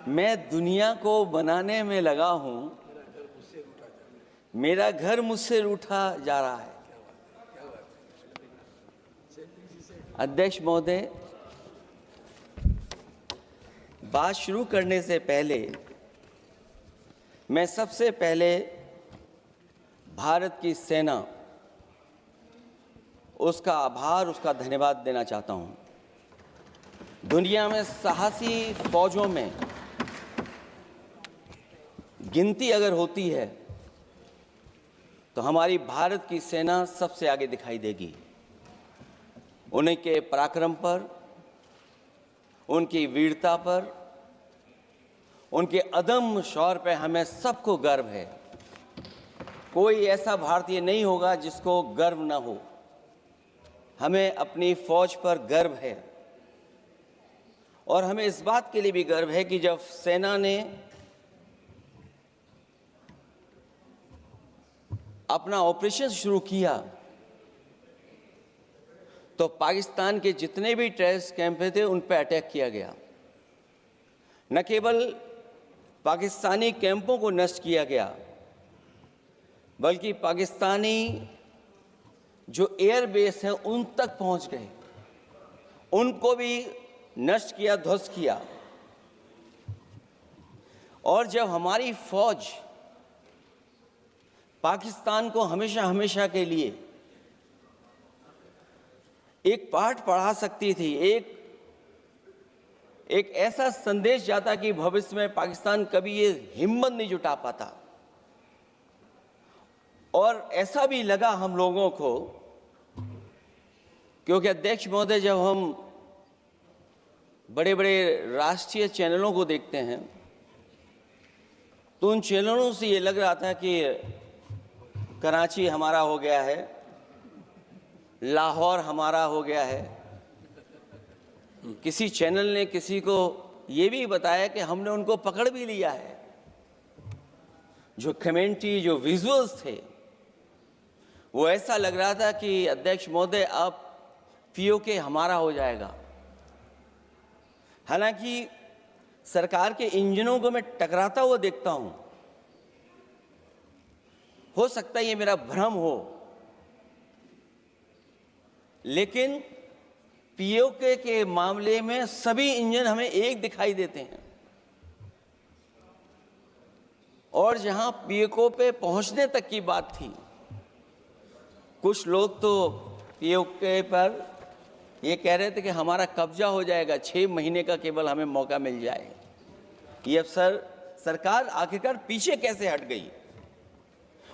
मैं दुनिया को बनाने में लगा हूं, मेरा घर मुझसे रूठा जा रहा है। अध्यक्ष महोदय, बात शुरू करने से पहले मैं सबसे पहले भारत की सेना, उसका आभार, उसका धन्यवाद देना चाहता हूं। दुनिया में साहसी फौजों में गिनती अगर होती है तो हमारी भारत की सेना सबसे आगे दिखाई देगी। उनके पराक्रम पर, उनकी वीरता पर, उनके अदम्य शौर्य पर हमें सबको गर्व है। कोई ऐसा भारतीय नहीं होगा जिसको गर्व न हो। हमें अपनी फौज पर गर्व है और हमें इस बात के लिए भी गर्व है कि जब सेना ने अपना ऑपरेशन शुरू किया तो पाकिस्तान के जितने भी टेररिस्ट कैंप थे उन पर अटैक किया गया। न केवल पाकिस्तानी कैंपों को नष्ट किया गया बल्कि पाकिस्तानी जो एयर बेस हैं उन तक पहुंच गए, उनको भी नष्ट किया, ध्वस्त किया। और जब हमारी फौज पाकिस्तान को हमेशा हमेशा के लिए एक पाठ पढ़ा सकती थी, एक ऐसा संदेश जाता कि भविष्य में पाकिस्तान कभी ये हिम्मत नहीं जुटा पाता। और ऐसा भी लगा हम लोगों को, क्योंकि अध्यक्ष महोदय, जब हम बड़े बड़े राष्ट्रीय चैनलों को देखते हैं तो उन चैनलों से ये लग रहा था कि कराची हमारा हो गया है, लाहौर हमारा हो गया है। किसी चैनल ने किसी को ये भी बताया कि हमने उनको पकड़ भी लिया है। जो कमेंट्री, जो विजुअल्स थे, वो ऐसा लग रहा था कि अध्यक्ष महोदय अब पीओके हमारा हो जाएगा। हालांकि सरकार के इंजनों को मैं टकराता हुआ देखता हूं। हो सकता है ये मेरा भ्रम हो, लेकिन पीओके के मामले में सभी इंजन हमें एक दिखाई देते हैं। और जहां पीओके पे पहुंचने तक की बात थी, कुछ लोग तो पीओके पर ये कह रहे थे कि हमारा कब्जा हो जाएगा, 6 महीने का केवल हमें मौका मिल जाए। ये अब सरकार आखिरकार पीछे कैसे हट गई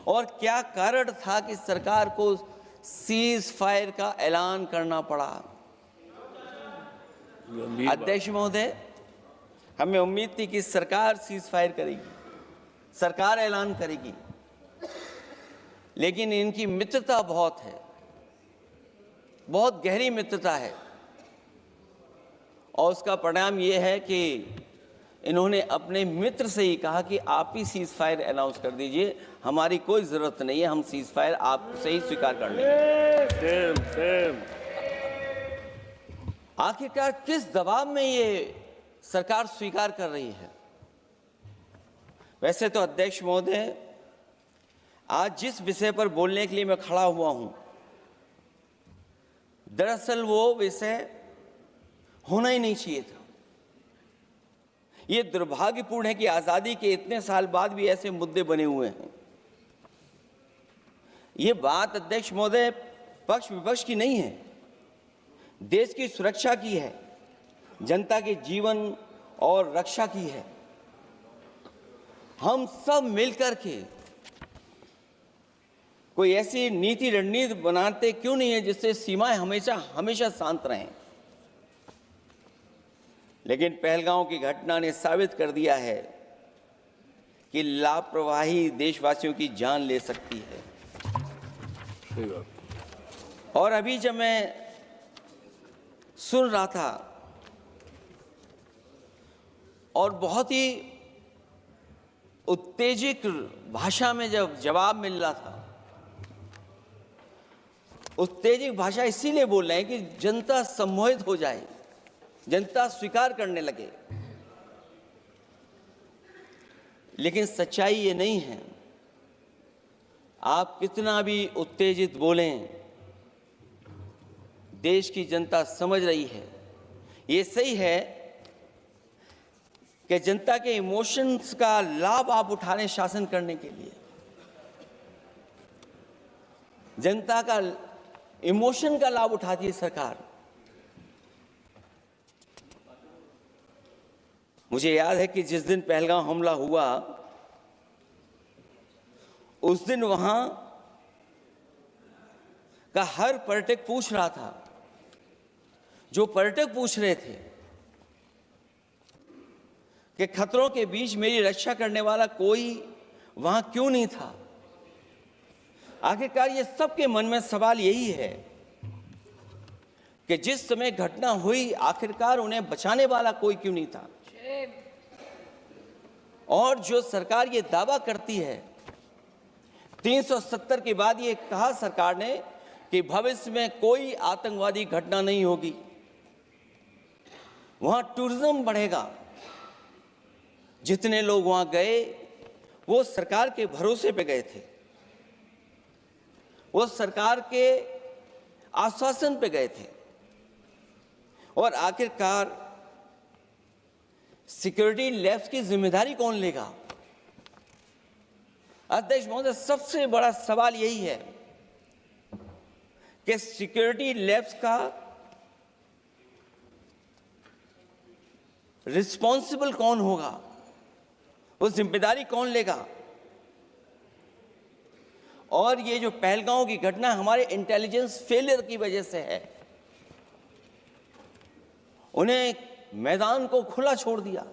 और क्या कारण था कि सरकार को सीज फायर का ऐलान करना पड़ा? अध्यक्ष महोदय, हमें उम्मीद थी कि सरकार सीज फायर करेगी, सरकार ऐलान करेगी, लेकिन इनकी मित्रता बहुत है, बहुत गहरी मित्रता है। और उसका परिणाम ये है कि इन्होंने अपने मित्र से ही कहा कि आप ही सीज फायर अनाउंस कर दीजिए, हमारी कोई ज़रूरत नहीं है, हम सीज फायर आपसे ही स्वीकार कर लेंगे। आखिरकार किस दबाव में ये सरकार स्वीकार कर रही है? वैसे तो अध्यक्ष महोदय, आज जिस विषय पर बोलने के लिए मैं खड़ा हुआ हूं, दरअसल वो विषय होना ही नहीं चाहिए था। ये दुर्भाग्यपूर्ण है कि आज़ादी के इतने साल बाद भी ऐसे मुद्दे बने हुए हैं। ये बात अध्यक्ष महोदय पक्ष विपक्ष की नहीं है, देश की सुरक्षा की है, जनता के जीवन और रक्षा की है। हम सब मिलकर के कोई ऐसी नीति रणनीति बनाते क्यों नहीं है जिससे सीमाएं हमेशा हमेशा शांत रहें। लेकिन पहलगांव की घटना ने साबित कर दिया है कि लापरवाही देशवासियों की जान ले सकती है। और अभी जब मैं सुन रहा था और बहुत ही उत्तेजित भाषा में जब जवाब मिल रहा था, उत्तेजित भाषा इसीलिए बोल रहे हैं कि जनता सम्मोहित हो जाए, जनता स्वीकार करने लगे। लेकिन सच्चाई ये नहीं है। आप कितना भी उत्तेजित बोलें, देश की जनता समझ रही है। ये सही है कि जनता के इमोशंस का लाभ आप उठा रहे हैं शासन करने के लिए। जनता का इमोशन का लाभ उठाती है सरकार। मुझे याद है कि जिस दिन पहलगाम हमला हुआ, उस दिन वहां का हर पर्यटक पूछ रहा था, जो पर्यटक पूछ रहे थे कि खतरों के बीच मेरी रक्षा करने वाला कोई वहां क्यों नहीं था। आखिरकार ये सबके मन में सवाल यही है कि जिस समय घटना हुई, आखिरकार उन्हें बचाने वाला कोई क्यों नहीं था। और जो सरकार ये दावा करती है, 370 के बाद ये कहा सरकार ने कि भविष्य में कोई आतंकवादी घटना नहीं होगी, वहां टूरिज्म बढ़ेगा। जितने लोग वहां गए वो सरकार के भरोसे पे गए थे, वो सरकार के आश्वासन पे गए थे। और आखिरकार सिक्योरिटी लैब्स की जिम्मेदारी कौन लेगा? अध्यक्ष महोदय, सबसे बड़ा सवाल यही है कि सिक्योरिटी लैब्स का रिस्पॉन्सिबल कौन होगा, वो जिम्मेदारी कौन लेगा? और ये जो पहलगांव की घटना हमारे इंटेलिजेंस फेलियर की वजह से है। उन्हें मैदान को खुला छोड़ दिया।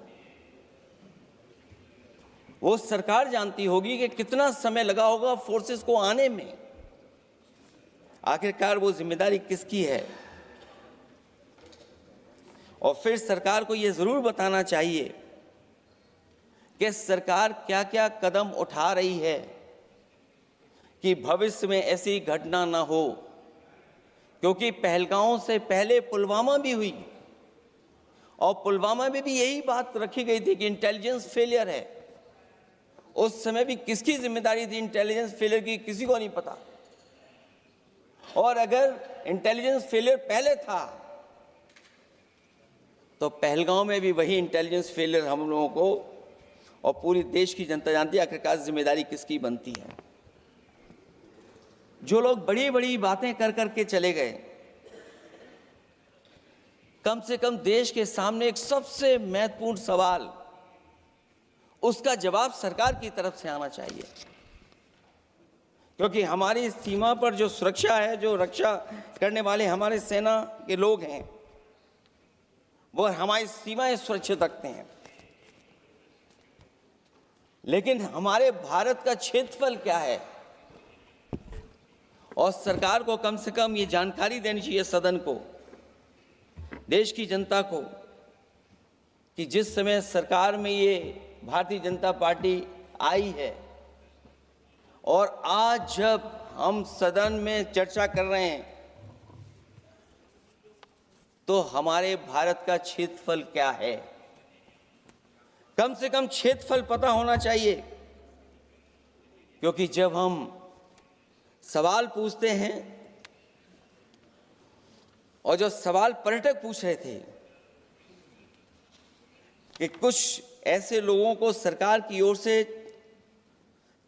वो सरकार जानती होगी कि कितना समय लगा होगा फोर्सेस को आने में। आखिरकार वो जिम्मेदारी किसकी है? और फिर सरकार को ये जरूर बताना चाहिए कि सरकार क्या क्या कदम उठा रही है कि भविष्य में ऐसी घटना ना हो। क्योंकि पहलगांव से पहले पुलवामा भी हुई, और पुलवामा में भी यही बात रखी गई थी कि इंटेलिजेंस फेलियर है। उस समय भी किसकी जिम्मेदारी थी इंटेलिजेंस फेलियर की? किसी को नहीं पता। और अगर इंटेलिजेंस फेलियर पहले था तो पहलगांव में भी वही इंटेलिजेंस फेलियर हम लोगों को और पूरी देश की जनता जानती है आखिरकार जिम्मेदारी किसकी बनती है। जो लोग बड़ी बड़ी बातें कर करके चले गए, कम से कम देश के सामने एक सबसे महत्वपूर्ण सवाल, उसका जवाब सरकार की तरफ से आना चाहिए। क्योंकि हमारी सीमा पर जो सुरक्षा है, जो रक्षा करने वाले हमारे सेना के लोग हैं, वो हमारी सीमाएं सुरक्षित रखते हैं। लेकिन हमारे भारत का क्षेत्रफल क्या है? और सरकार को कम से कम ये जानकारी देनी चाहिए सदन को, देश की जनता को, कि जिस समय सरकार में ये भारतीय जनता पार्टी आई है और आज जब हम सदन में चर्चा कर रहे हैं तो हमारे भारत का क्षेत्रफल क्या है? कम से कम क्षेत्रफल पता होना चाहिए। क्योंकि जब हम सवाल पूछते हैं, और जो सवाल पर्यटक पूछ रहे थे कि कुछ ऐसे लोगों को सरकार की ओर से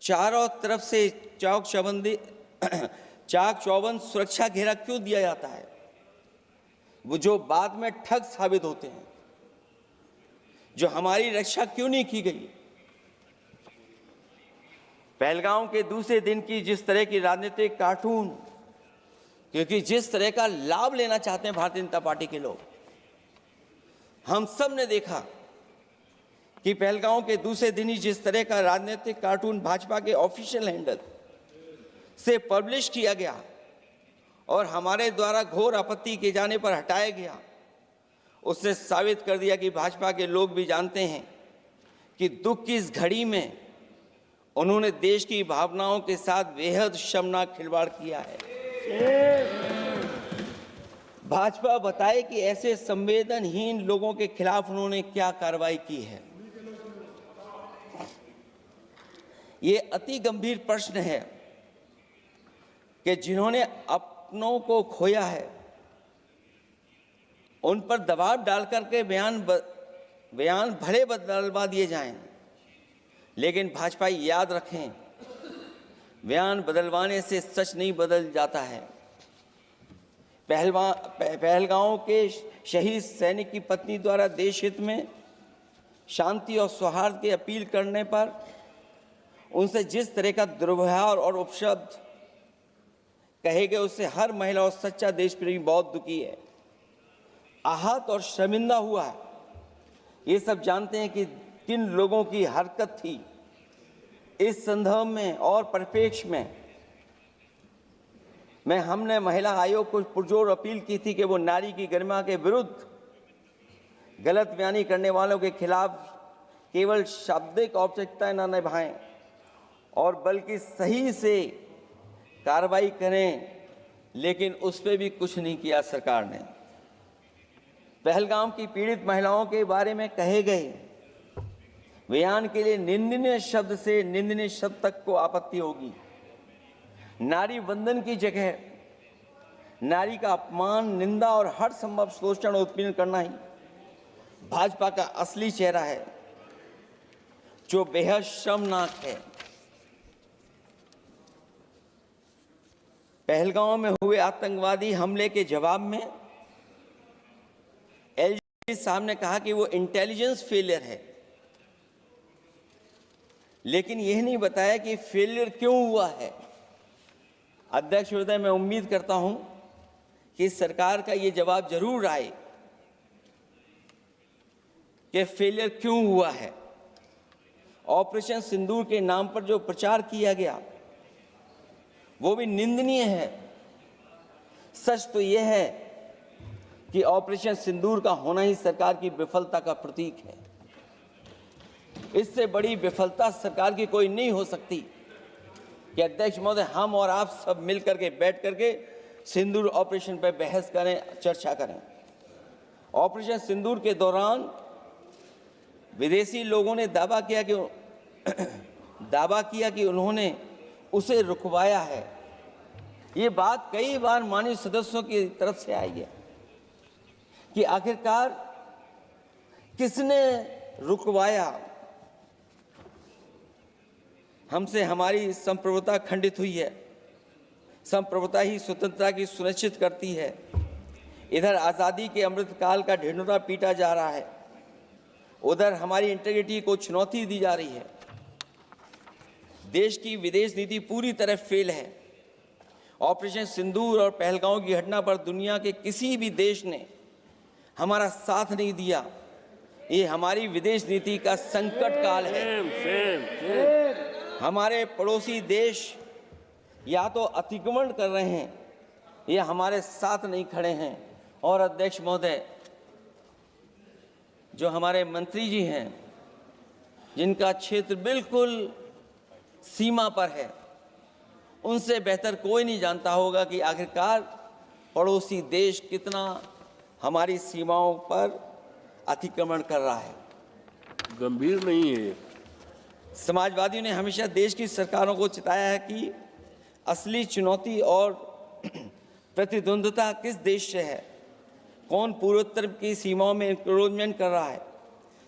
चारों तरफ से चाक चौबंद सुरक्षा घेरा क्यों दिया जाता है, वो जो बाद में ठग साबित होते हैं, जो हमारी रक्षा क्यों नहीं की गई? पहलगाम के दूसरे दिन की जिस तरह की राजनीतिक कार्टून, क्योंकि जिस तरह का लाभ लेना चाहते हैं भारतीय जनता पार्टी के लोग, हम सब ने देखा कि पहलगाम के दूसरे दिन ही जिस तरह का राजनीतिक कार्टून भाजपा के ऑफिशियल हैंडल से पब्लिश किया गया और हमारे द्वारा घोर आपत्ति किए जाने पर हटाया गया, उसने साबित कर दिया कि भाजपा के लोग भी जानते हैं कि दुख की इस घड़ी में उन्होंने देश की भावनाओं के साथ बेहद शर्मनाक खिलवाड़ किया है। भाजपा बताए कि ऐसे संवेदनहीन लोगों के खिलाफ उन्होंने क्या कार्रवाई की है। ये अति गंभीर प्रश्न है कि जिन्होंने अपनों को खोया है उन पर दबाव डालकर के बयान भले बदलवा दिए जाएं, लेकिन भाजपा याद रखें, बयान बदलवाने से सच नहीं बदल जाता है। पहलगांव के शहीद सैनिक की पत्नी द्वारा देश हित में शांति और सौहार्द की अपील करने पर उनसे जिस तरह का दुर्व्यवहार और उपशब्द कहे गए, उससे हर महिला और सच्चा देश प्रेमी बहुत दुखी है, आहत और शर्मिंदा हुआ है। ये सब जानते हैं कि किन लोगों की हरकत थी। इस संदर्भ में और परिप्रेक्ष्य में हमने महिला आयोग को पुरजोर अपील की थी कि वो नारी की गरिमा के विरुद्ध गलत बयानी करने वालों के खिलाफ केवल शाब्दिक औपचारिकताएं न निभाएं और बल्कि सही से कार्रवाई करें, लेकिन उस पर भी कुछ नहीं किया सरकार ने। पहलगाम की पीड़ित महिलाओं के बारे में कहे गए बयान के लिए निंदनीय शब्द से निंदनीय शब्द तक को आपत्ति होगी। नारी वंदन की जगह नारी का अपमान, निंदा और हर संभव शोषण उत्पीड़न करना ही भाजपा का असली चेहरा है, जो बेहद शर्मनाक है। पहलगांव में हुए आतंकवादी हमले के जवाब में एलजी साहब ने कहा कि वो इंटेलिजेंस फेलियर है, लेकिन यह नहीं बताया कि फेलियर क्यों हुआ है। अध्यक्ष महोदय, मैं उम्मीद करता हूं कि सरकार का ये जवाब जरूर आए कि फेलियर क्यों हुआ है। ऑपरेशन सिंदूर के नाम पर जो प्रचार किया गया वो भी निंदनीय है। सच तो यह है कि ऑपरेशन सिंदूर का होना ही सरकार की विफलता का प्रतीक है। इससे बड़ी विफलता सरकार की कोई नहीं हो सकती कि अध्यक्ष महोदय, हम और आप सब मिल करके बैठ करके सिंदूर ऑपरेशन पर बहस करें, चर्चा करें। ऑपरेशन सिंदूर के दौरान विदेशी लोगों ने दावा किया कि उन्होंने उसे रुकवाया है। ये बात कई बार माननीय सदस्यों की तरफ से आई है कि आखिरकार किसने रुकवाया। हमसे हमारी संप्रभुता खंडित हुई है। संप्रभुता ही स्वतंत्रता की सुनिश्चित करती है। इधर आज़ादी के अमृतकाल का ढिंढोरा पीटा जा रहा है, उधर हमारी इंटीग्रिटी को चुनौती दी जा रही है। देश की विदेश नीति पूरी तरह फेल है। ऑपरेशन सिंदूर और पहलगांव की घटना पर दुनिया के किसी भी देश ने हमारा साथ नहीं दिया। ये हमारी विदेश नीति का संकट काल है। हमारे पड़ोसी देश या तो अतिक्रमण कर रहे हैं या हमारे साथ नहीं खड़े हैं। और अध्यक्ष महोदय, जो हमारे मंत्री जी हैं, जिनका क्षेत्र बिल्कुल सीमा पर है, उनसे बेहतर कोई नहीं जानता होगा कि आखिरकार पड़ोसी देश कितना हमारी सीमाओं पर अतिक्रमण कर रहा है। गंभीर नहीं है। समाजवादियों ने हमेशा देश की सरकारों को चिताया है कि असली चुनौती और प्रतिद्वंद्विता किस देश से है, कौन पूर्वोत्तर की सीमाओं में इंक्रोचमेंट कर रहा है।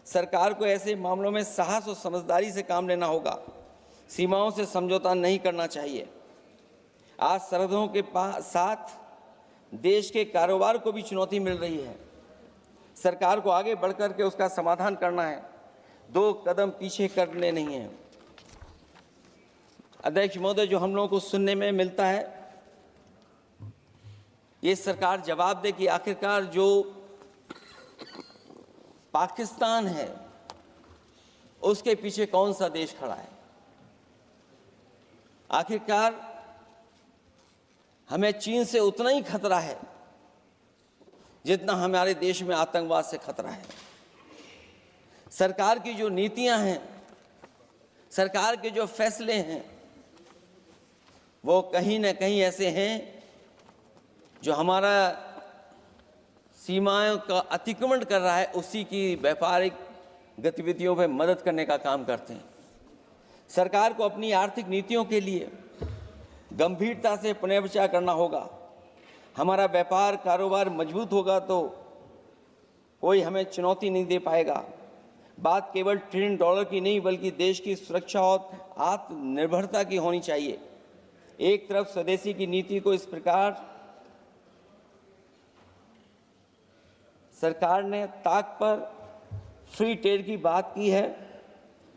सरकार को ऐसे मामलों में साहस और समझदारी से काम लेना होगा। सीमाओं से समझौता नहीं करना चाहिए। आज सरहदों के साथ देश के कारोबार को भी चुनौती मिल रही है। सरकार को आगे बढ़कर के उसका समाधान करना है, 2 कदम पीछे करने नहीं है। अध्यक्ष महोदय, जो हम लोगों को सुनने में मिलता है, ये सरकार जवाब दे कि आखिरकार जो पाकिस्तान है उसके पीछे कौन सा देश खड़ा है। आखिरकार हमें चीन से उतना ही खतरा है जितना हमारे देश में आतंकवाद से खतरा है। सरकार की जो नीतियां हैं, सरकार के जो फैसले हैं, वो कहीं ना कहीं ऐसे हैं जो हमारा सीमाओं का अतिक्रमण कर रहा है उसी की व्यापारिक गतिविधियों में मदद करने का काम करते हैं। सरकार को अपनी आर्थिक नीतियों के लिए गंभीरता से पुनर्विचार करना होगा। हमारा व्यापार कारोबार मजबूत होगा तो कोई हमें चुनौती नहीं दे पाएगा। बात केवल $1 ट्रिलियन की नहीं बल्कि देश की सुरक्षा और आत्मनिर्भरता की होनी चाहिए। एक तरफ स्वदेशी की नीति को इस प्रकार सरकार ने ताक पर फ्री ट्रेड की बात की है,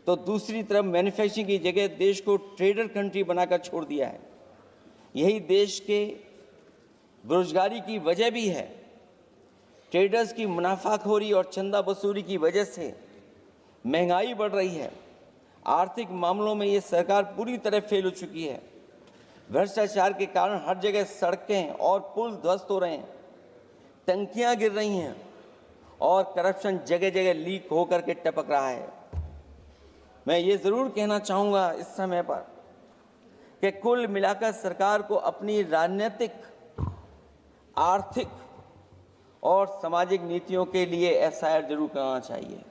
तो दूसरी तरफ मैन्युफैक्चरिंग की जगह देश को ट्रेडर कंट्री बनाकर छोड़ दिया है। यही देश के बेरोजगारी की वजह भी है। ट्रेडर्स की मुनाफाखोरी और चंदा वसूली की वजह से महंगाई बढ़ रही है। आर्थिक मामलों में ये सरकार पूरी तरह फेल हो चुकी है। भ्रष्टाचार के कारण हर जगह सड़कें और पुल ध्वस्त हो रहे हैं, टंकियां गिर रही हैं और करप्शन जगह जगह लीक होकर के टपक रहा है। मैं ये ज़रूर कहना चाहूँगा इस समय पर कि कुल मिलाकर सरकार को अपनी राजनीतिक, आर्थिक और सामाजिक नीतियों के लिए एफआईआर जरूर करना चाहिए।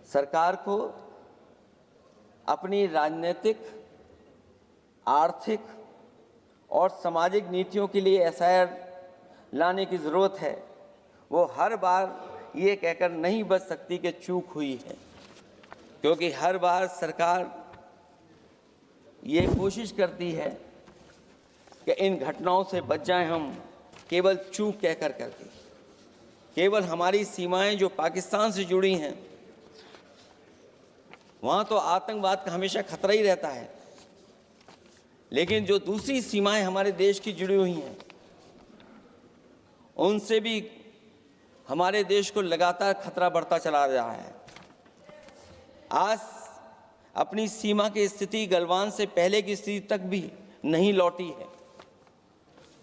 सरकार को अपनी राजनीतिक, आर्थिक और सामाजिक नीतियों के लिए एफआईआर लाने की ज़रूरत है। वो हर बार ये कहकर नहीं बच सकती कि चूक हुई है, क्योंकि हर बार सरकार ये कोशिश करती है कि इन घटनाओं से बच जाएं हम, केवल चूक कहकर करके। केवल हमारी सीमाएं जो पाकिस्तान से जुड़ी हैं, वहाँ तो आतंकवाद का हमेशा खतरा ही रहता है, लेकिन जो दूसरी सीमाएं हमारे देश की जुड़ी हुई हैं, उनसे भी हमारे देश को लगातार खतरा बढ़ता चला रहा है। आज अपनी सीमा की स्थिति गलवान से पहले की स्थिति तक भी नहीं लौटी है।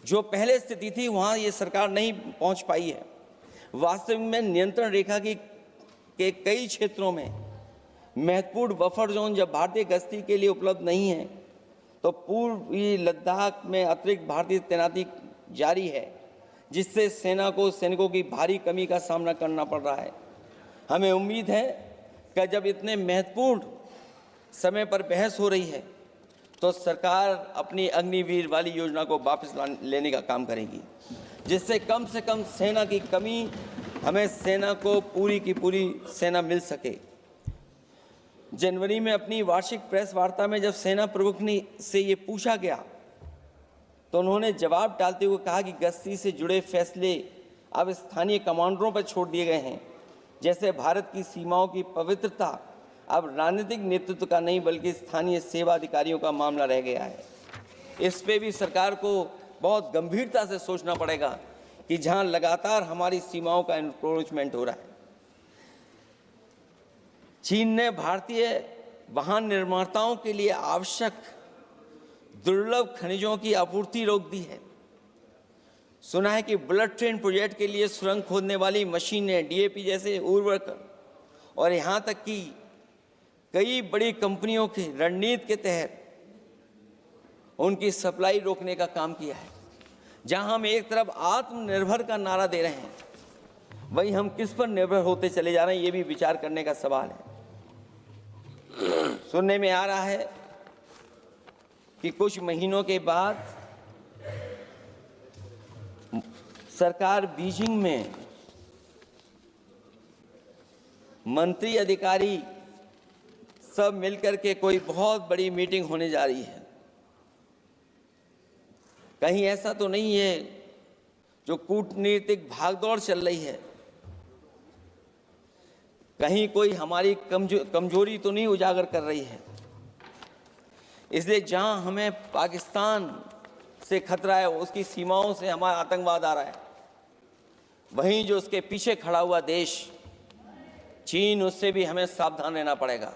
जो पहले स्थिति थी वहाँ ये सरकार नहीं पहुँच पाई है। वास्तविक में नियंत्रण रेखा के कई क्षेत्रों में महत्वपूर्ण बफर जोन जब भारतीय गश्ती के लिए उपलब्ध नहीं है, तो पूर्वी लद्दाख में अतिरिक्त भारतीय तैनाती जारी है, जिससे सेना को सैनिकों की भारी कमी का सामना करना पड़ रहा है। हमें उम्मीद है कि जब इतने महत्वपूर्ण समय पर बहस हो रही है, तो सरकार अपनी अग्निवीर वाली योजना को वापस लेने का काम करेगी, जिससे कम से कम सेना की कमी, हमें सेना को पूरी की पूरी सेना मिल सके। जनवरी में अपनी वार्षिक प्रेस वार्ता में जब सेना प्रमुख ने से ये पूछा गया, तो उन्होंने जवाब डालते हुए कहा कि गश्ती से जुड़े फैसले अब स्थानीय कमांडरों पर छोड़ दिए गए हैं। जैसे भारत की सीमाओं की पवित्रता अब राजनीतिक नेतृत्व का नहीं बल्कि स्थानीय सेवा अधिकारियों का मामला रह गया है। इस पे भी सरकार को बहुत गंभीरता से सोचना पड़ेगा कि जहां लगातार हमारी सीमाओं का एनक्रोचमेंट हो रहा है। चीन ने भारतीय वाहन निर्माताओं के लिए आवश्यक दुर्लभ खनिजों की आपूर्ति रोक दी है। सुना है कि बुलेट ट्रेन प्रोजेक्ट के लिए सुरंग खोदने वाली मशीनें, डीएपी जैसे उर्वरक और यहाँ तक कि कई बड़ी कंपनियों की रणनीति के तहत उनकी सप्लाई रोकने का काम किया है। जहां हम एक तरफ आत्मनिर्भर का नारा दे रहे हैं, वहीं हम किस पर निर्भर होते चले जा रहे हैं, ये भी विचार करने का सवाल है। सुनने में आ रहा है कि कुछ महीनों के बाद सरकार बीजिंग में मंत्री अधिकारी सब मिलकर के कोई बहुत बड़ी मीटिंग होने जा रही है। कहीं ऐसा तो नहीं है जो कूटनीतिक भागदौड़ चल रही है, कहीं कोई हमारी कमजोरी तो नहीं उजागर कर रही है। इसलिए जहां हमें पाकिस्तान से खतरा है, उसकी सीमाओं से हमारा आतंकवाद आ रहा है, वहीं जो उसके पीछे खड़ा हुआ देश चीन, उससे भी हमें सावधान रहना पड़ेगा।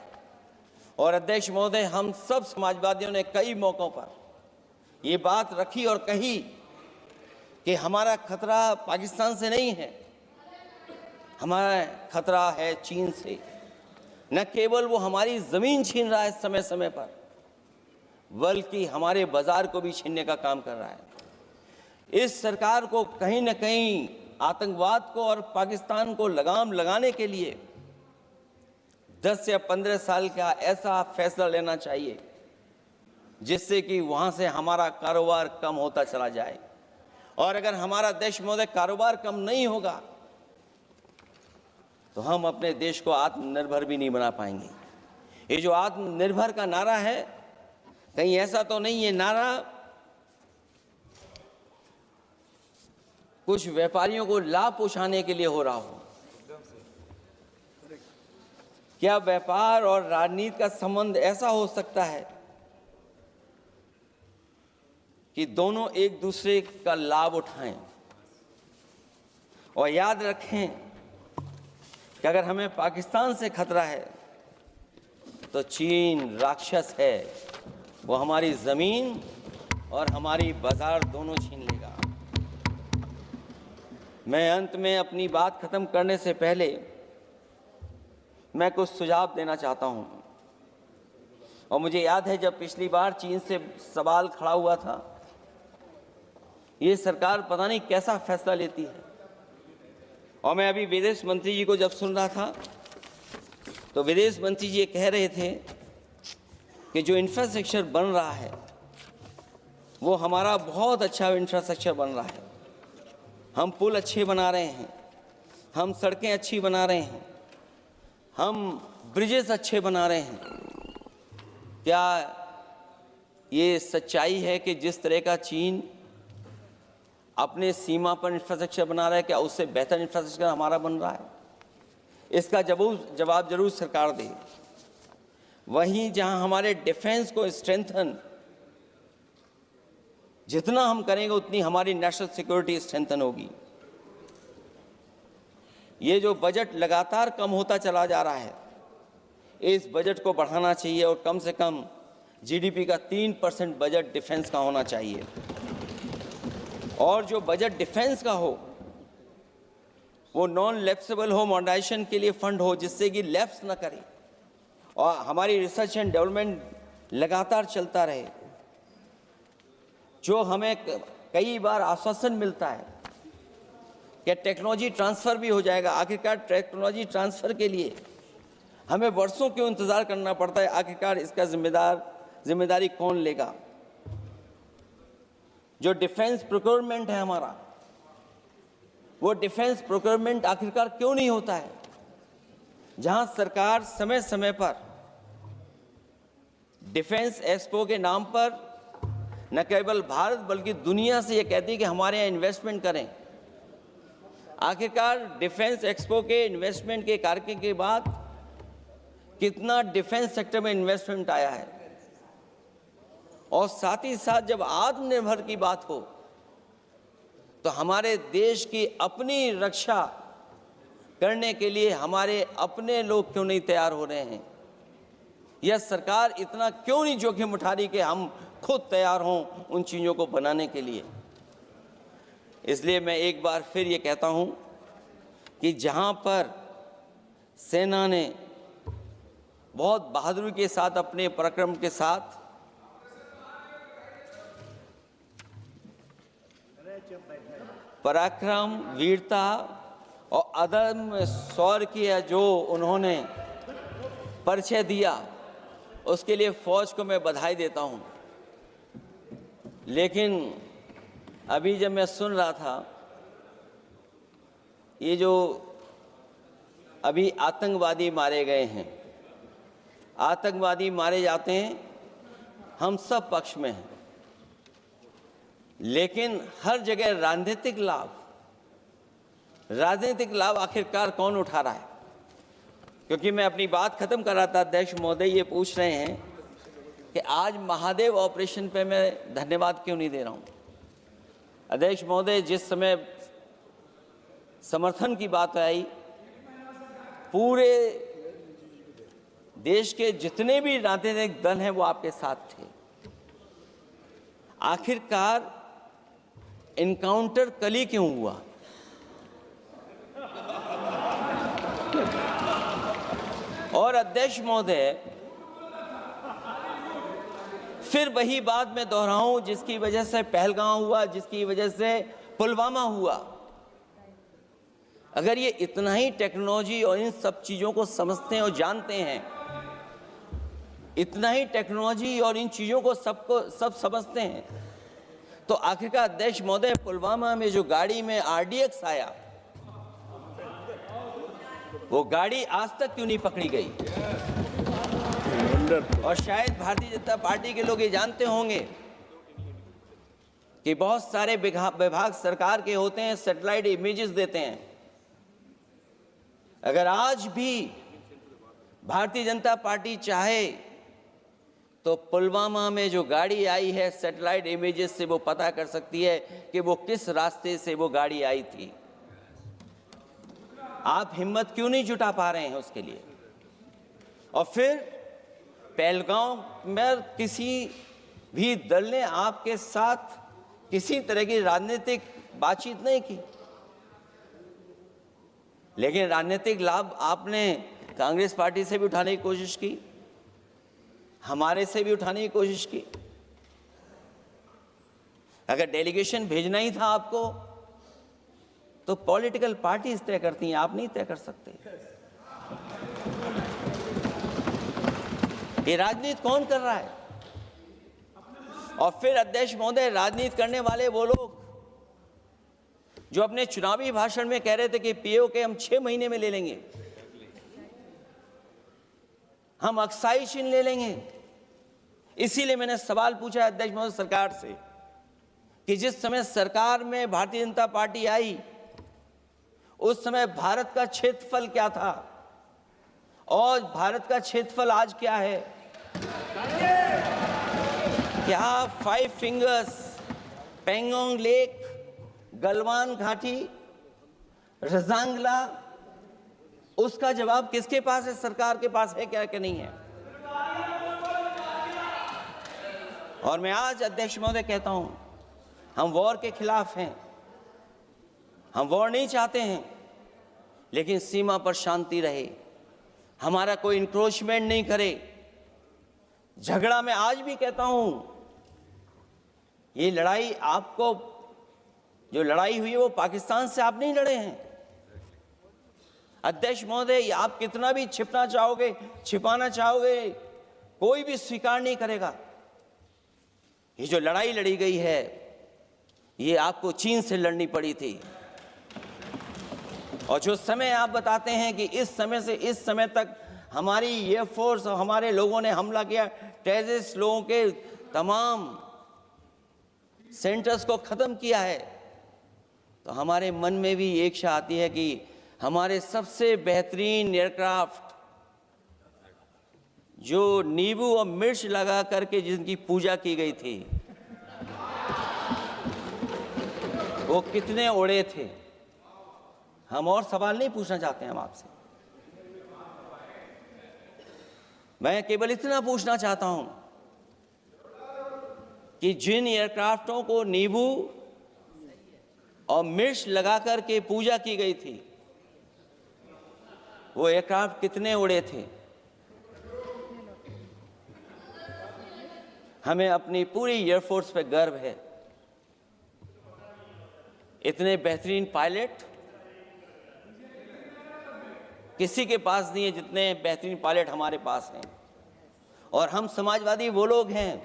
और अध्यक्ष महोदय, हम सब समाजवादियों ने कई मौकों पर ये बात रखी और कही कि हमारा खतरा पाकिस्तान से नहीं है, हमारा खतरा है चीन से। न केवल वो हमारी ज़मीन छीन रहा है समय समय पर, बल्कि हमारे बाजार को भी छीनने का काम कर रहा है। इस सरकार को कहीं न कहीं आतंकवाद को और पाकिस्तान को लगाम लगाने के लिए 10 या 15 साल का ऐसा फैसला लेना चाहिए जिससे कि वहां से हमारा कारोबार कम होता चला जाए। और अगर हमारा देश महोदय कारोबार कम नहीं होगा तो हम अपने देश को आत्मनिर्भर भी नहीं बना पाएंगे। ये जो आत्मनिर्भर का नारा है, कहीं ऐसा तो नहीं ये नारा कुछ व्यापारियों को लाभ पहुंचाने के लिए हो रहा हो? क्या व्यापार और राजनीति का संबंध ऐसा हो सकता है कि दोनों एक दूसरे का लाभ उठाएं? और याद रखें कि अगर हमें पाकिस्तान से खतरा है तो चीन राक्षस है, वो हमारी जमीन और हमारी बाजार दोनों छीन लेगा। मैं अंत में अपनी बात खत्म करने से पहले मैं कुछ सुझाव देना चाहता हूं। और मुझे याद है जब पिछली बार चीन से सवाल खड़ा हुआ था, ये सरकार पता नहीं कैसा फैसला लेती है। और मैं अभी विदेश मंत्री जी को जब सुन रहा था तो विदेश मंत्री जी ये कह रहे थे कि जो इंफ्रास्ट्रक्चर बन रहा है वो हमारा बहुत अच्छा इंफ्रास्ट्रक्चर बन रहा है। हम पुल अच्छे बना रहे हैं, हम सड़कें अच्छी बना रहे हैं, हम ब्रिजेस अच्छे बना रहे हैं। क्या ये सच्चाई है कि जिस तरह का चीन अपने सीमा पर इंफ्रास्ट्रक्चर बना रहा है, क्या उससे बेहतर इंफ्रास्ट्रक्चर हमारा बन रहा है? इसका जवाब जरूर सरकार दे। वहीं जहां हमारे डिफेंस को स्ट्रेंथन जितना हम करेंगे उतनी हमारी नेशनल सिक्योरिटी स्ट्रेंथन होगी। ये जो बजट लगातार कम होता चला जा रहा है, इस बजट को बढ़ाना चाहिए और कम से कम जीडीपी का 3% बजट डिफेंस का होना चाहिए। और जो बजट डिफेंस का हो वो नॉन लैप्सेबल हो, मॉडर्नाइजेशन के लिए फंड हो जिससे कि लैप्स ना करे और हमारी रिसर्च एंड डेवलपमेंट लगातार चलता रहे। जो हमें कई बार आश्वासन मिलता है कि टेक्नोलॉजी ट्रांसफ़र भी हो जाएगा, आखिरकार टेक्नोलॉजी ट्रांसफ़र के लिए हमें वर्षों क्यों इंतज़ार करना पड़ता है? आखिरकार इसका जिम्मेदारी कौन लेगा? जो डिफेंस प्रोक्योरमेंट है हमारा, वो डिफेंस प्रोक्योरमेंट आखिरकार क्यों नहीं होता है? जहां सरकार समय समय पर डिफेंस एक्सपो के नाम पर न केवल भारत बल्कि दुनिया से ये कहती है कि हमारे यहाँ इन्वेस्टमेंट करें। आखिरकार डिफेंस एक्सपो के इन्वेस्टमेंट के कार्यक्रम के बाद कितना डिफेंस सेक्टर में इन्वेस्टमेंट आया है? और साथ ही साथ जब आत्मनिर्भर की बात हो तो हमारे देश की अपनी रक्षा करने के लिए हमारे अपने लोग क्यों नहीं तैयार हो रहे हैं? यह सरकार इतना क्यों नहीं जोखिम उठा रही कि हम खुद तैयार हों उन चीज़ों को बनाने के लिए? इसलिए मैं एक बार फिर ये कहता हूं कि जहां पर सेना ने बहुत बहादुरी के साथ अपने पराक्रम के साथ पराक्रम, वीरता और अदम्य शौर्य की जो उन्होंने परिचय दिया, उसके लिए फौज को मैं बधाई देता हूं। लेकिन अभी जब मैं सुन रहा था, ये जो अभी आतंकवादी मारे गए हैं, आतंकवादी मारे जाते हैं, हम सब पक्ष में हैं, लेकिन हर जगह राजनीतिक लाभ आखिरकार कौन उठा रहा है? क्योंकि मैं अपनी बात खत्म कर रहा था, अध्यक्ष महोदय ये पूछ रहे हैं कि आज महादेव ऑपरेशन पे मैं धन्यवाद क्यों नहीं दे रहा हूं। अध्यक्ष महोदय, जिस समय समर्थन की बात आई, पूरे देश के जितने भी राजनीतिक दल हैं वो आपके साथ थे। आखिरकार इनकाउंटर कल ही क्यों हुआ? और अध्यक्ष महोदय, फिर वही बात मैं दोहराऊं जिसकी वजह से पहलगांव हुआ, जिसकी वजह से पुलवामा हुआ। अगर ये इतना ही टेक्नोलॉजी और इन सब चीज़ों को समझते हैं और जानते हैं, इतना ही टेक्नोलॉजी और इन चीज़ों को सब समझते हैं, तो आखिरकार अध्यक्ष महोदय पुलवामा में जो गाड़ी में RDX आया, वो गाड़ी आज तक क्यों नहीं पकड़ी गई? और शायद भारतीय जनता पार्टी के लोग ये जानते होंगे कि बहुत सारे विभाग सरकार के होते हैं, सैटेलाइट इमेजेस देते हैं। अगर आज भी भारतीय जनता पार्टी चाहे तो पुलवामा में जो गाड़ी आई है, सैटेलाइट इमेजेस से वो पता कर सकती है कि वो किस रास्ते से वो गाड़ी आई थी। आप हिम्मत क्यों नहीं जुटा पा रहे हैं उसके लिए? और फिर पहलगांव में किसी भी दल ने आपके साथ किसी तरह की राजनीतिक बातचीत नहीं की, लेकिन राजनीतिक लाभ आपने कांग्रेस पार्टी से भी उठाने की कोशिश की, हमारे से भी उठाने की कोशिश की। अगर डेलीगेशन भेजना ही था आपको तो पॉलिटिकल पार्टीज तय करती हैं, आप नहीं तय कर सकते। ये राजनीति कौन कर रहा है? और फिर अध्यक्ष महोदय, राजनीति करने वाले वो लोग जो अपने चुनावी भाषण में कह रहे थे कि POK हम 6 महीने में ले लेंगे, हम अक्साई चिन्ह ले लेंगे। इसीलिए मैंने सवाल पूछा अध्यक्ष महोदय सरकार से कि जिस समय सरकार में भारतीय जनता पार्टी आई, उस समय भारत का क्षेत्रफल क्या था और भारत का क्षेत्रफल आज क्या है? क्या 5 फिंगर्स, पेंगोंग लेक, गलवान घाटी, रजांगला, उसका जवाब किसके पास है? सरकार के पास है क्या कि नहीं है? और मैं आज अध्यक्ष महोदय कहता हूं, हम वॉर के खिलाफ हैं, हम वॉर नहीं चाहते हैं, लेकिन सीमा पर शांति रहे, हमारा कोई इंक्रोचमेंट नहीं करे। झगड़ा मैं आज भी कहता हूं, ये लड़ाई आपको, जो लड़ाई हुई है वो पाकिस्तान से आप नहीं लड़े हैं। अध्यक्ष महोदय, आप कितना भी छिपना चाहोगे, छिपाना चाहोगे, कोई भी स्वीकार नहीं करेगा। ये जो लड़ाई लड़ी गई है, ये आपको चीन से लड़नी पड़ी थी। और जो समय आप बताते हैं कि इस समय से इस समय तक हमारी एयरफोर्स और हमारे लोगों ने हमला किया, टेररिस्ट लोगों के तमाम सेंटर्स को ख़त्म किया है, तो हमारे मन में भी एक इच्छा आती है कि हमारे सबसे बेहतरीन एयरक्राफ्ट जो नींबू और मिर्च लगा करके जिनकी पूजा की गई थी, वो कितने उड़े थे? हम और सवाल नहीं पूछना चाहते हैं हम आपसे, मैं केवल इतना पूछना चाहता हूं कि जिन एयरक्राफ्टों को नींबू और मिर्च लगाकर के पूजा की गई थी, वो एयरक्राफ्ट कितने उड़े थे? हमें अपनी पूरी एयरफोर्स पे गर्व है। इतने बेहतरीन पायलट किसी के पास नहीं है जितने बेहतरीन पायलट हमारे पास हैं। और हम समाजवादी वो लोग हैं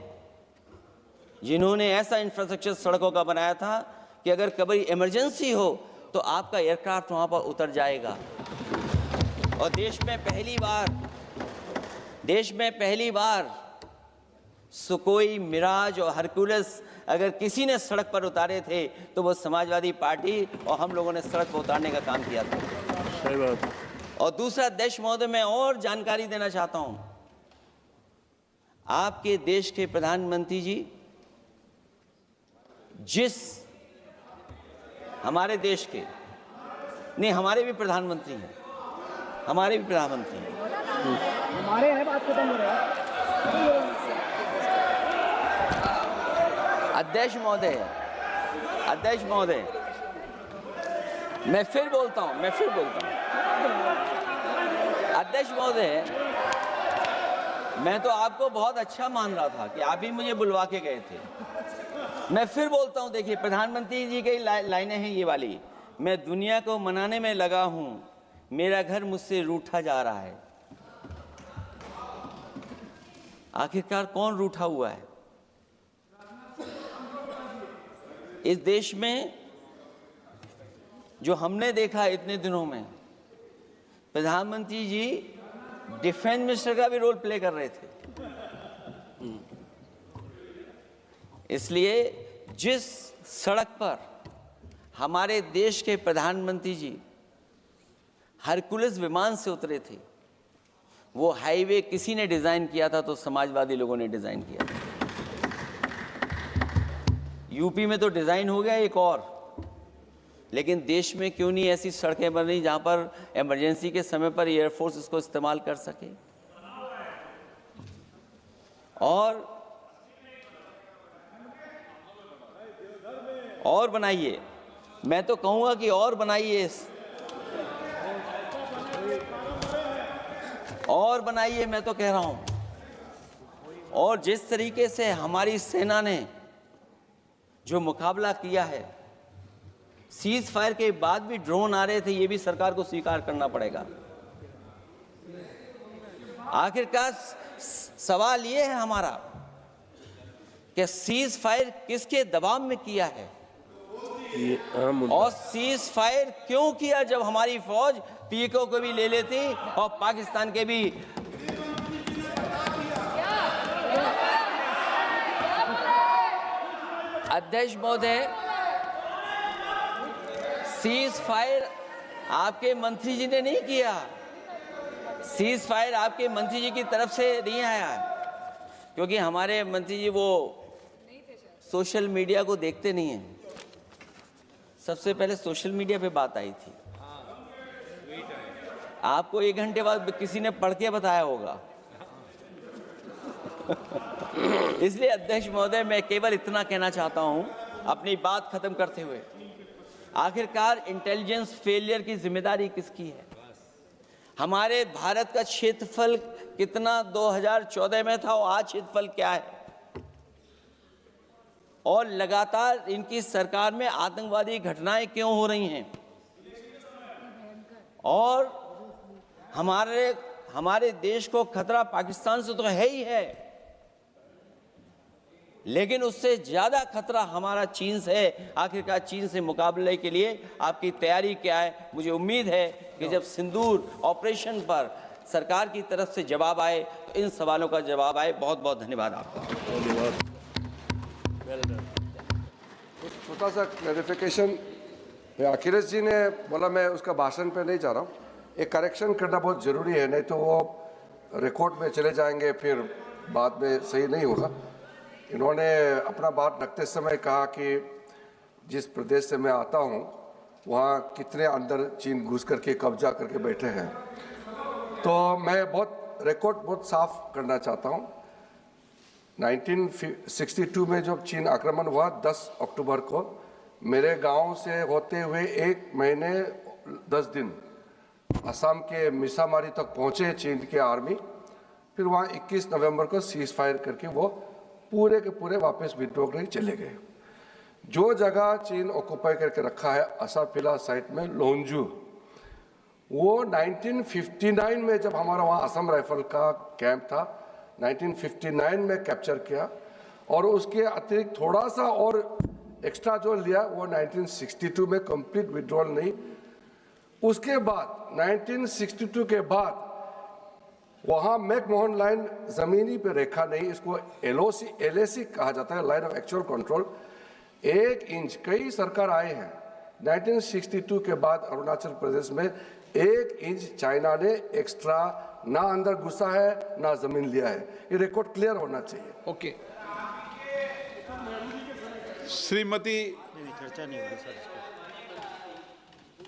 जिन्होंने ऐसा इंफ्रास्ट्रक्चर सड़कों का बनाया था कि अगर कभी इमरजेंसी हो तो आपका एयरक्राफ्ट वहां पर उतर जाएगा। और देश में पहली बार सुकोई, मिराज और हरकुलस अगर किसी ने सड़क पर उतारे थे तो वो समाजवादी पार्टी और हम लोगों ने सड़क पर उतारने का काम किया था। सही बात। और दूसरा, देश महोदय, मैं और जानकारी देना चाहता हूं, आपके देश के प्रधानमंत्री जी जिस हमारे देश के नहीं, हमारे भी प्रधानमंत्री हैं, हमारे हैं बात खत्म हो रहा है। अध्यक्ष महोदय, मैं फिर बोलता हूं। अध्यक्ष महोदय, मैं तो आपको बहुत अच्छा मान रहा था कि आप ही मुझे बुलवा के गए थे। मैं फिर बोलता हूं, देखिए प्रधानमंत्री जी की लाइनें हैं ये वाली, मैं दुनिया को मनाने में लगा हूं, मेरा घर मुझसे रूठा जा रहा है। आखिरकार कौन रूठा हुआ है इस देश में? जो हमने देखा इतने दिनों में, प्रधानमंत्री जी डिफेंस मिनिस्टर का भी रोल प्ले कर रहे थे। इसलिए जिस सड़क पर हमारे देश के प्रधानमंत्री जी हरकुलिस विमान से उतरे थे, वो हाईवे किसी ने डिजाइन किया था तो समाजवादी लोगों ने डिजाइन किया था। यूपी में तो डिजाइन हो गया एक और, लेकिन देश में क्यों नहीं ऐसी सड़कें बन रही जहां पर इमरजेंसी के समय पर एयरफोर्स इसको इस्तेमाल कर सके? और बनाइए, मैं तो कहूंगा कि और बनाइए, और बनाइए, मैं तो कह रहा हूं। और जिस तरीके से हमारी सेना ने जो मुकाबला किया है, सीज फायर के बाद भी ड्रोन आ रहे थे, ये भी सरकार को स्वीकार करना पड़ेगा। आखिरकार सवाल ये है हमारा कि सीज फायर किसके दबाव में किया है और सीज फायर क्यों किया जब हमारी फौज पीओके को भी ले लेती और पाकिस्तान के भी। अध्यक्ष महोदय, सीज फायर आपके मंत्री जी ने नहीं किया, सीज फायर आपके मंत्री जी की तरफ से नहीं आया, क्योंकि हमारे मंत्री जी वो सोशल मीडिया को देखते नहीं हैं। सबसे पहले सोशल मीडिया पे बात आई थी, आपको 1 घंटे बाद किसी ने पढ़ के बताया होगा। इसलिए अध्यक्ष महोदय, मैं केवल इतना कहना चाहता हूं अपनी बात खत्म करते हुए, आखिरकार इंटेलिजेंस फेलियर की जिम्मेदारी किसकी है? हमारे भारत का क्षेत्रफल कितना 2014 में था और आज क्षेत्रफल क्या है? और लगातार इनकी सरकार में आतंकवादी घटनाएं क्यों हो रही हैं? और हमारे देश को खतरा पाकिस्तान से तो है ही है, लेकिन उससे ज्यादा खतरा हमारा चीन से है। आखिरकार चीन से मुकाबले के लिए आपकी तैयारी क्या है? मुझे उम्मीद है कि जब सिंदूर ऑपरेशन पर सरकार की तरफ से जवाब आए तो इन सवालों का जवाब आए। बहुत बहुत धन्यवाद आपका। धन्यवाद। छोटा सा क्लैरिफिकेशन, अखिलेश जी ने बोला, मैं उसका भाषण पे नहीं जा रहा हूँ, एक करेक्शन करना बहुत ज़रूरी है, नहीं तो वो रिकॉर्ड में चले जाएंगे, फिर बाद में सही नहीं होगा। इन्होंने अपना बात रखते समय कहा कि जिस प्रदेश से मैं आता हूँ वहाँ कितने अंदर चीन घुस करके कब्जा करके बैठे हैं, तो मैं रिकॉर्ड बहुत साफ करना चाहता हूँ। 1962 में जब चीन आक्रमण हुआ 10 अक्टूबर को, मेरे गांव से होते हुए 1 महीने 10 दिन असम के मिसामारी तक पहुंचे चीन के आर्मी, फिर वहाँ 21 नवंबर को सीज फायर करके वो पूरे के पूरे वापस विड्रॉ करके चले गए। जो जगह चीन ऑक्युपाई करके रखा है असाफिला साइट में लोंजू, वो 1959 में जब हमारा वहाँ असम राइफल का कैंप था 1959 में कैप्चर किया, और उसके अतिरिक्त थोड़ा सा और एक्स्ट्रा जो लिया वो 1962 में कंप्लीट विड्रॉल नहीं। उसके बाद 1962 के बाद वहाँ मैकमोहन लाइन जमीनी पे रेखा नहीं, इसको LAC कहा जाता है, line of actual control. 1 inch, कई सरकार आए हैं 1962 के बाद अरुणाचल प्रदेश में 1 इंच चाइना ने एक्स्ट्रा ना अंदर घुसा है ना जमीन लिया है। ये रिकॉर्ड क्लियर होना चाहिए। ओके, श्रीमती चर्चा नहीं होगी सर।